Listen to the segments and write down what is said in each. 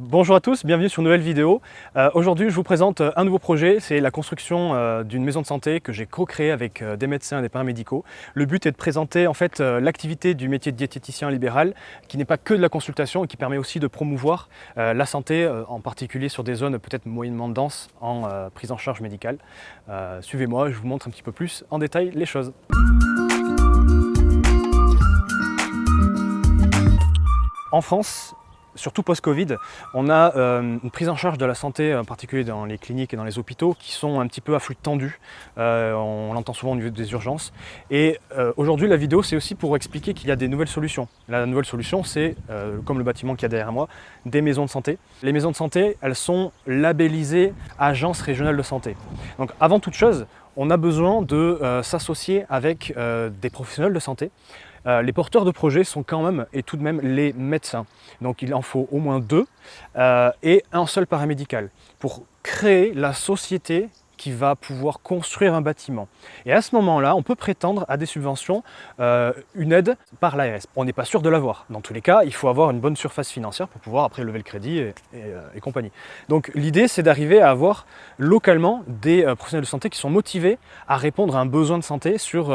Bonjour à tous, bienvenue sur une nouvelle vidéo. Aujourd'hui je vous présente un nouveau projet, c'est la construction d'une maison de santé que j'ai co-créée avec des médecins et des paramédicaux. Le but est de présenter en fait l'activité du métier de diététicien libéral qui n'est pas que de la consultation et qui permet aussi de promouvoir la santé, en particulier sur des zones peut-être moyennement denses en prise en charge médicale. Suivez-moi, je vous montre un petit peu plus en détail les choses. En France, surtout post-Covid, on a une prise en charge de la santé, en particulier dans les cliniques et dans les hôpitaux, qui sont un petit peu à flux tendu. On l'entend souvent au niveau des urgences. Et aujourd'hui, la vidéo, c'est aussi pour expliquer qu'il y a des nouvelles solutions. La nouvelle solution, c'est, comme le bâtiment qu'il y a derrière moi, des maisons de santé. Les maisons de santé, elles sont labellisées Agence régionale de santé. Donc avant toute chose, on a besoin de s'associer avec des professionnels de santé. Les porteurs de projets sont quand même et tout de même les médecins. Donc il en faut au moins deux et un seul paramédical pour créer la société qui va pouvoir construire un bâtiment. Et à ce moment-là, on peut prétendre à des subventions, une aide par l'ARS. On n'est pas sûr de l'avoir. Dans tous les cas, il faut avoir une bonne surface financière pour pouvoir après lever le crédit et compagnie. Donc l'idée, c'est d'arriver à avoir localement des professionnels de santé qui sont motivés à répondre à un besoin de santé sur,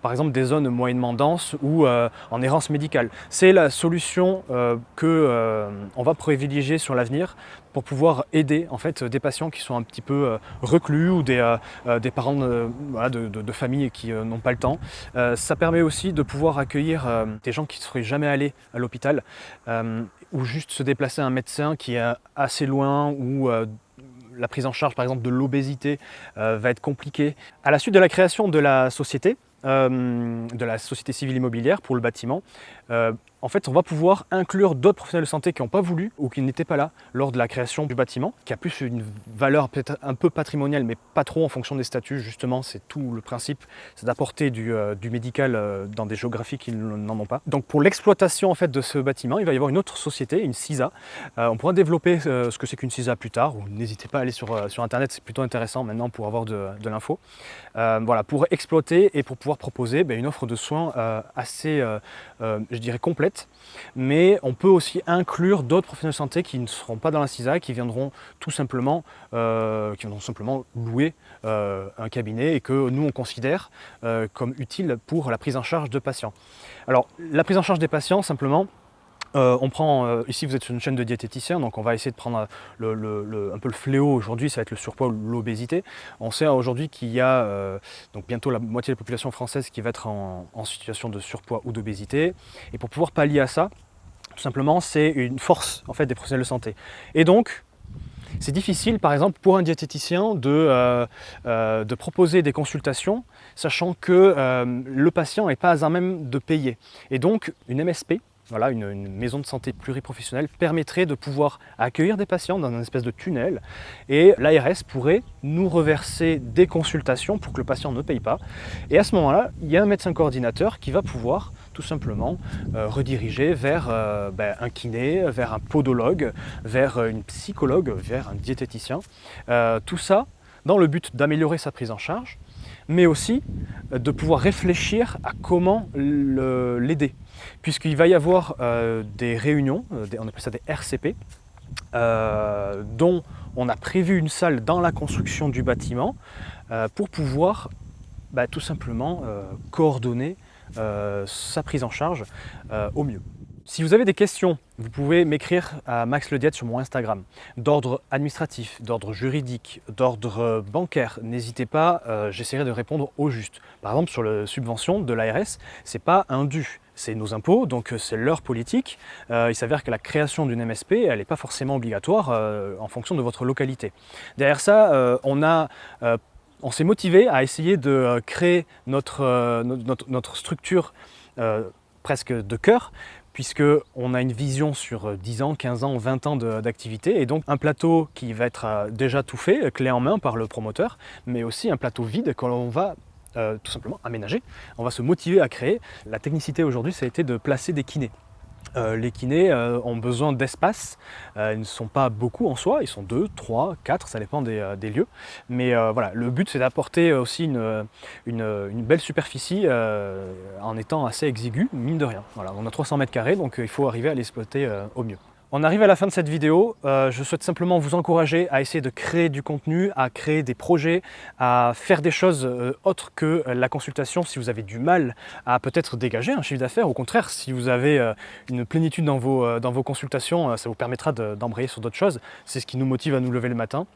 par exemple, des zones moyennement denses ou en errance médicale. C'est la solution qu'on va privilégier sur l'avenir pour pouvoir aider en fait des patients qui sont un petit peu reclus ou des parents voilà, de familles qui n'ont pas le temps. Ça permet aussi de pouvoir accueillir des gens qui ne seraient jamais allés à l'hôpital ou juste se déplacer à un médecin qui est assez loin ou la prise en charge par exemple de l'obésité va être compliquée. À la suite de la création de la société civile immobilière pour le bâtiment, en fait, on va pouvoir inclure d'autres professionnels de santé qui n'ont pas voulu ou qui n'étaient pas là lors de la création du bâtiment, qui a plus une valeur peut-être un peu patrimoniale, mais pas trop en fonction des statuts. Justement, c'est tout le principe, c'est d'apporter du médical dans des géographies qui n'en ont pas. Donc, pour l'exploitation en fait de ce bâtiment, il va y avoir une autre société, une CISA. On pourra développer ce que c'est qu'une CISA plus tard, ou n'hésitez pas à aller sur Internet, c'est plutôt intéressant maintenant pour avoir de l'info. Voilà, pour exploiter et pour pouvoir proposer une offre de soins assez, je dirais, complète. Mais on peut aussi inclure d'autres professionnels de santé qui ne seront pas dans la CISA, qui viendront tout simplement, louer un cabinet et que nous on considère comme utile pour la prise en charge de patients. Alors la prise en charge des patients, simplement, on prend, ici vous êtes sur une chaîne de diététiciens, donc on va essayer de prendre un peu le fléau aujourd'hui, ça va être le surpoids ou l'obésité. On sait aujourd'hui qu'il y a donc bientôt la moitié de la population française qui va être en situation de surpoids ou d'obésité. Et pour pouvoir pallier à ça, tout simplement, c'est une force en fait des professionnels de santé. Et donc, c'est difficile, par exemple, pour un diététicien de proposer des consultations, sachant que le patient n'est pas à même de payer. Et donc, une MSP, voilà, une maison de santé pluriprofessionnelle permettrait de pouvoir accueillir des patients dans une espèce de tunnel et l'ARS pourrait nous reverser des consultations pour que le patient ne paye pas. Et à ce moment-là, il y a un médecin coordinateur qui va pouvoir tout simplement rediriger vers un kiné, vers un podologue, vers une psychologue, vers un diététicien. Tout ça dans le but d'améliorer sa prise en charge, mais aussi de pouvoir réfléchir à comment l'aider. Puisqu'il va y avoir des réunions, on appelle ça des RCP, dont on a prévu une salle dans la construction du bâtiment pour pouvoir tout simplement coordonner sa prise en charge au mieux. Si vous avez des questions, vous pouvez m'écrire à Max Le Diète sur mon Instagram, d'ordre administratif, d'ordre juridique, d'ordre bancaire. N'hésitez pas, j'essaierai de répondre au juste. Par exemple, sur la subvention de l'ARS, c'est pas un dû, c'est nos impôts, donc c'est leur politique. Il s'avère que la création d'une MSP, elle n'est pas forcément obligatoire en fonction de votre localité. Derrière ça, on s'est motivé à essayer de créer notre structure presque de cœur, puisqu'on a une vision sur 10 ans, 15 ans, 20 ans d'activité, et donc un plateau qui va être déjà tout fait, clé en main par le promoteur, mais aussi un plateau vide que l'on va tout simplement aménager. On va se motiver à créer. La technicité aujourd'hui, ça a été de placer des kinés. Les kinés ont besoin d'espace, ils ne sont pas beaucoup en soi, ils sont 2, 3, 4, ça dépend des lieux. Mais voilà, le but c'est d'apporter aussi une belle superficie en étant assez exigu, mine de rien. Voilà, on a 300 mètres carrés, donc il faut arriver à l'exploiter au mieux. On arrive à la fin de cette vidéo. Je souhaite simplement vous encourager à essayer de créer du contenu, à créer des projets, à faire des choses autres que la consultation si vous avez du mal à peut-être dégager un chiffre d'affaires. Au contraire, si vous avez une plénitude dans vos consultations, ça vous permettra d'embrayer sur d'autres choses. C'est ce qui nous motive à nous lever le matin.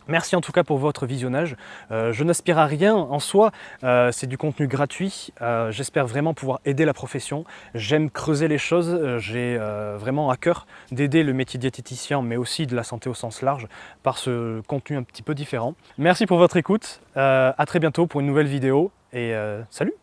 Merci en tout cas pour votre visionnage. Je n'aspire à rien en soi, c'est du contenu gratuit. J'espère vraiment pouvoir aider la profession. J'aime creuser les choses, j'ai vraiment à cœur d'aider le métier de diététicien, mais aussi de la santé au sens large, par ce contenu un petit peu différent. Merci pour votre écoute, à très bientôt pour une nouvelle vidéo et salut!